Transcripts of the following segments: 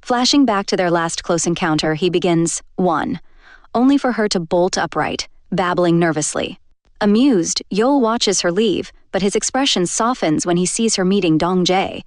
Flashing back to their last close encounter, he begins, 1. Only for her to bolt upright, babbling nervously. Amused, Yeol watches her leave, but his expression softens when he sees her meeting Dong Jae.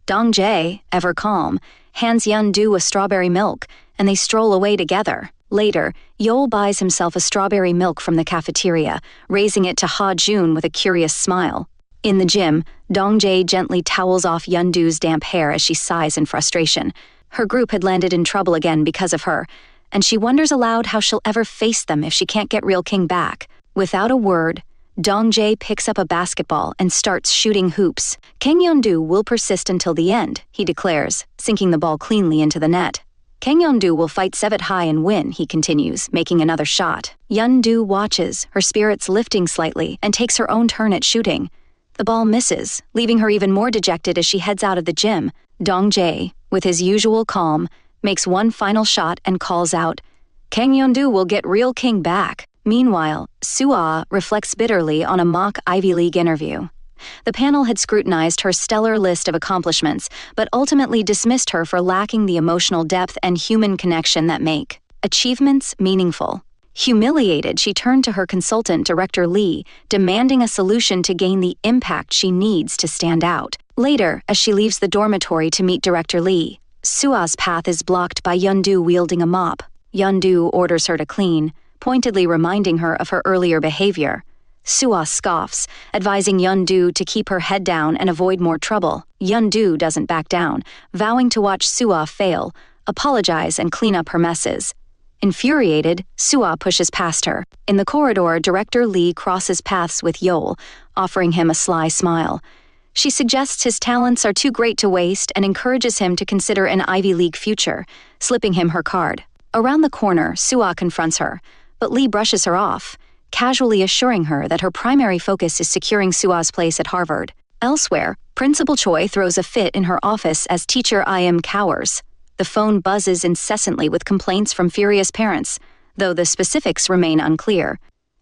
Dong Jae, ever calm, hands Yeon-do a strawberry milk, and they stroll away together. Later, Yeol buys himself a strawberry milk from the cafeteria, raising it to Ha-jun with a curious smile. In the gym, Dong Jae gently towels off Yeon-do's damp hair as she sighs in frustration. Her group had landed in trouble again because of her, and she wonders aloud how she'll ever face them if she can't get Real King back. Without a word, Dong Jae picks up a basketball and starts shooting hoops. Kang Yeon-do will persist until the end, he declares, sinking the ball cleanly into the net. Kang Yeon-do will fight Sevet high and win, he continues, making another shot. Yeon-do watches, her spirits lifting slightly, and takes her own turn at shooting. The ball misses, leaving her even more dejected as she heads out of the gym. Dong Jae, with his usual calm, makes one final shot and calls out, "Kang Yeon-do will get Real King back." Meanwhile, Soo-ah reflects bitterly on a mock Ivy League interview. The panel had scrutinized her stellar list of accomplishments, but ultimately dismissed her for lacking the emotional depth and human connection that make achievements meaningful. Humiliated, she turned to her consultant, Director Lee, demanding a solution to gain the impact she needs to stand out. Later, as she leaves the dormitory to meet Director Lee, Soo-ah's path is blocked by Yeon-do wielding a mop. Yeon-do orders her to clean, pointedly reminding her of her earlier behavior. Soo-ah scoffs, advising Yeon-do to keep her head down and avoid more trouble. Yeon-do doesn't back down, vowing to watch Soo-ah fail, apologize, and clean up her messes. Infuriated, Soo-ah pushes past her. In the corridor, Director Lee crosses paths with Yeol, offering him a sly smile. She suggests his talents are too great to waste and encourages him to consider an Ivy League future, slipping him her card. Around the corner, Soo-ah confronts her, but Lee brushes her off, casually assuring her that her primary focus is securing Soo-ah's place at Harvard. Elsewhere, Principal Choi throws a fit in her office as Teacher Im cowers. The phone buzzes incessantly with complaints from furious parents, though the specifics remain unclear.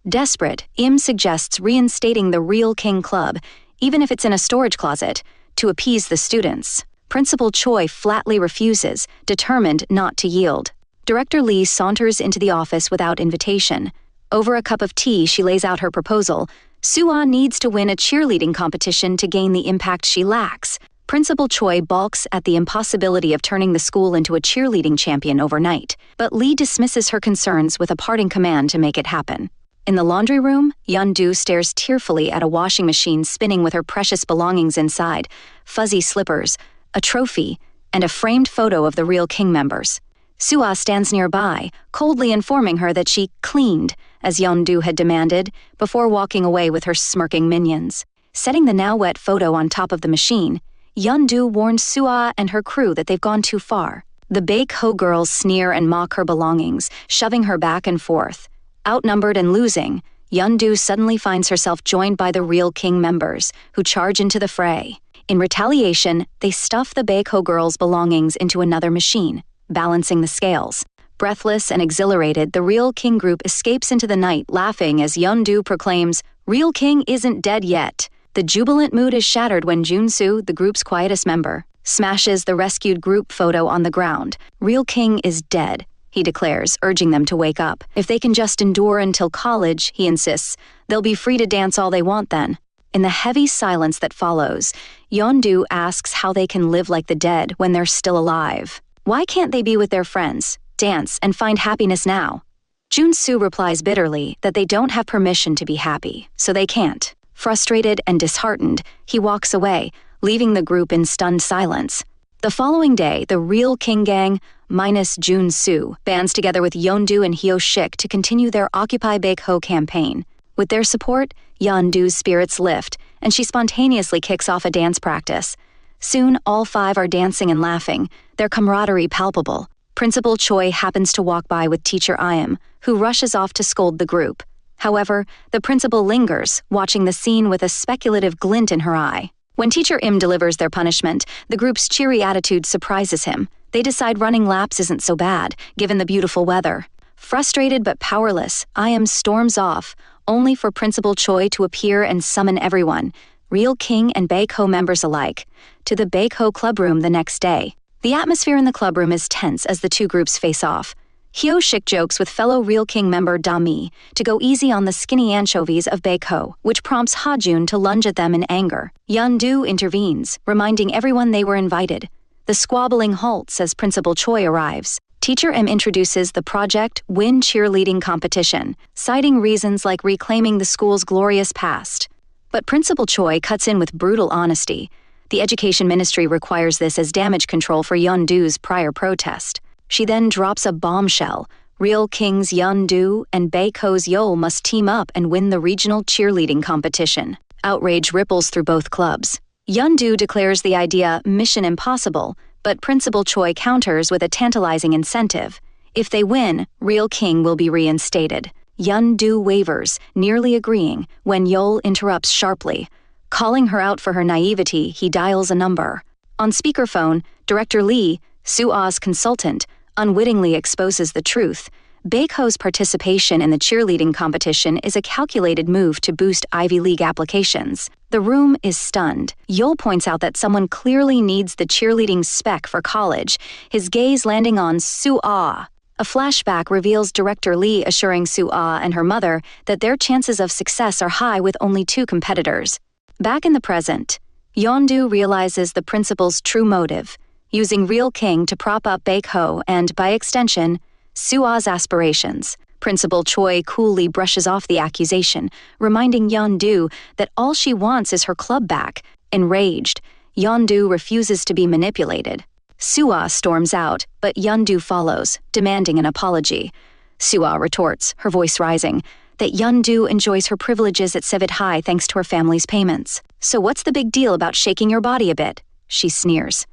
Desperate, Im suggests reinstating the Real King Club, even if it's in a storage closet, to appease the students. Principal Choi flatly refuses, determined not to yield. Director Lee saunters into the office without invitation. Over a cup of tea, she lays out her proposal. Soo-ah needs to win a cheerleading competition to gain the impact she lacks. Principal Choi balks at the impossibility of turning the school into a cheerleading champion overnight, but Lee dismisses her concerns with a parting command to make it happen. In the laundry room, Yeon-do stares tearfully at a washing machine spinning with her precious belongings inside, fuzzy slippers, a trophy, and a framed photo of the Real King members. Soo-ah stands nearby, coldly informing her that she cleaned, as Yeon-do had demanded, before walking away with her smirking minions. Setting the now-wet photo on top of the machine, Yeon-do warns Soo-ah and her crew that they've gone too far. The Baek-ho girls sneer and mock her belongings, shoving her back and forth. Outnumbered and losing, Yeon-do suddenly finds herself joined by the Real King members, who charge into the fray. In retaliation, they stuff the Baek-ho girls' belongings into another machine, balancing the scales. Breathless and exhilarated, the Real King group escapes into the night, laughing as Yeon-do proclaims, "Real King isn't dead yet." The jubilant mood is shattered when Jun-soo, the group's quietest member, smashes the rescued group photo on the ground. "Real King is dead," he declares, urging them to wake up. If they can just endure until college, he insists, they'll be free to dance all they want then. In the heavy silence that follows, Yeon-do asks how they can live like the dead when they're still alive. Why can't they be with their friends, dance, and find happiness now? Jun-soo replies bitterly that they don't have permission to be happy, so they can't. Frustrated and disheartened, he walks away, leaving the group in stunned silence. The following day, the Real King gang, minus Jun-soo, bands together with Yeon-do and Hyo-shik to continue their Occupy Baek-ho campaign. With their support, Yeon-do's spirits lift, and she spontaneously kicks off a dance practice. Soon, all five are dancing and laughing, their camaraderie palpable. Principal Choi happens to walk by with Teacher Im, who rushes off to scold the group. However, the principal lingers, watching the scene with a speculative glint in her eye. When Teacher Im delivers their punishment, the group's cheery attitude surprises him. They decide running laps isn't so bad, given the beautiful weather. Frustrated but powerless, Im storms off, only for Principal Choi to appear and summon everyone, Real King and Baek-ho members alike, to the Baek-ho club room the next day. The atmosphere in the clubroom is tense as the two groups face off. Hyo-shik jokes with fellow Real King member Da-mi to go easy on the skinny anchovies of Baek-ho, which prompts Ha-jun to lunge at them in anger. Yeon-do intervenes, reminding everyone they were invited. The squabbling halts as Principal Choi arrives. Teacher M introduces the Project Win cheerleading competition, citing reasons like reclaiming the school's glorious past. But Principal Choi cuts in with brutal honesty. The Education Ministry requires this as damage control for Yeon-do's prior protest. She then drops a bombshell. Real King's Yeon-do and Baek-ho's Yeol must team up and win the regional cheerleading competition. Outrage ripples through both clubs. Yeon-do declares the idea mission impossible, but Principal Choi counters with a tantalizing incentive. If they win, Real King will be reinstated. Yeon-do wavers, nearly agreeing, when Yeol interrupts sharply. Calling her out for her naivety, he dials a number. On speakerphone, Director Lee, Soo-ah's consultant, unwittingly exposes the truth. Baek-ho's participation in the cheerleading competition is a calculated move to boost Ivy League applications. The room is stunned. Yeol points out that someone clearly needs the cheerleading spec for college, his gaze landing on Soo-ah. A flashback reveals Director Lee assuring Soo-ah and her mother that their chances of success are high with only 2 competitors. Back in the present, Yeon-do realizes the principal's true motive, using Real King to prop up Baek-ho and, by extension, Soo-ah's aspirations. Principal Choi coolly brushes off the accusation, reminding Yeon-do that all she wants is her club back. Enraged, Yeon-do refuses to be manipulated. Soo-ah storms out, but Yeon-do follows, demanding an apology. Soo-ah retorts, her voice rising, that Yeon-do enjoys her privileges at Sevid High thanks to her family's payments. So what's the big deal about shaking your body a bit? She sneers.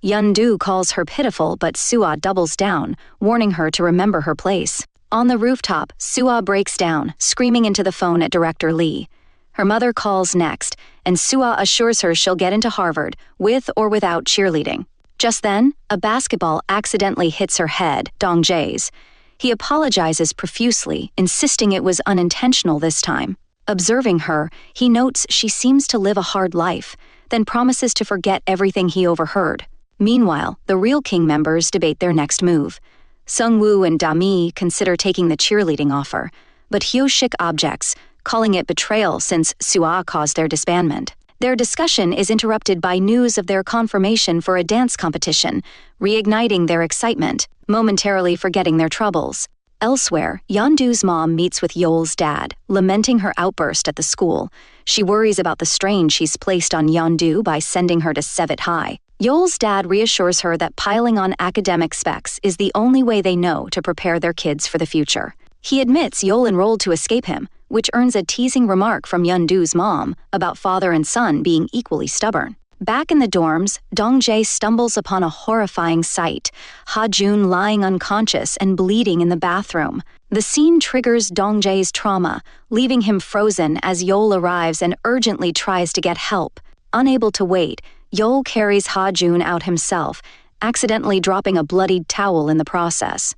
Yeon-do calls her pitiful, but Soo-ah doubles down, warning her to remember her place. On the rooftop, Soo-ah breaks down, screaming into the phone at Director Lee. Her mother calls next, and Soo-ah assures her she'll get into Harvard, with or without cheerleading. Just then, a basketball accidentally hits her head, Dong-jae's. He apologizes profusely, insisting it was unintentional this time. Observing her, he notes she seems to live a hard life, then promises to forget everything he overheard. Meanwhile, the Real King members debate their next move. Sung-woo and Da-mi consider taking the cheerleading offer, but Hyo-shik objects, calling it betrayal since Soo-ah caused their disbandment. Their discussion is interrupted by news of their confirmation for a dance competition, reigniting their excitement, momentarily forgetting their troubles. Elsewhere, Yeon-do's mom meets with Yeol's dad, lamenting her outburst at the school. She worries about the strain she's placed on Yeon-do by sending her to Sevid High. Yeol's dad reassures her that piling on academic specs is the only way they know to prepare their kids for the future. He admits Yeol enrolled to escape him, which earns a teasing remark from Yeon-do's mom about father and son being equally stubborn. Back in the dorms, Dong-jae stumbles upon a horrifying sight, Ha-jun lying unconscious and bleeding in the bathroom. The scene triggers Dong-jae's trauma, leaving him frozen as Yeol arrives and urgently tries to get help. Unable to wait, Yeol carries Ha-jun out himself, accidentally dropping a bloodied towel in the process.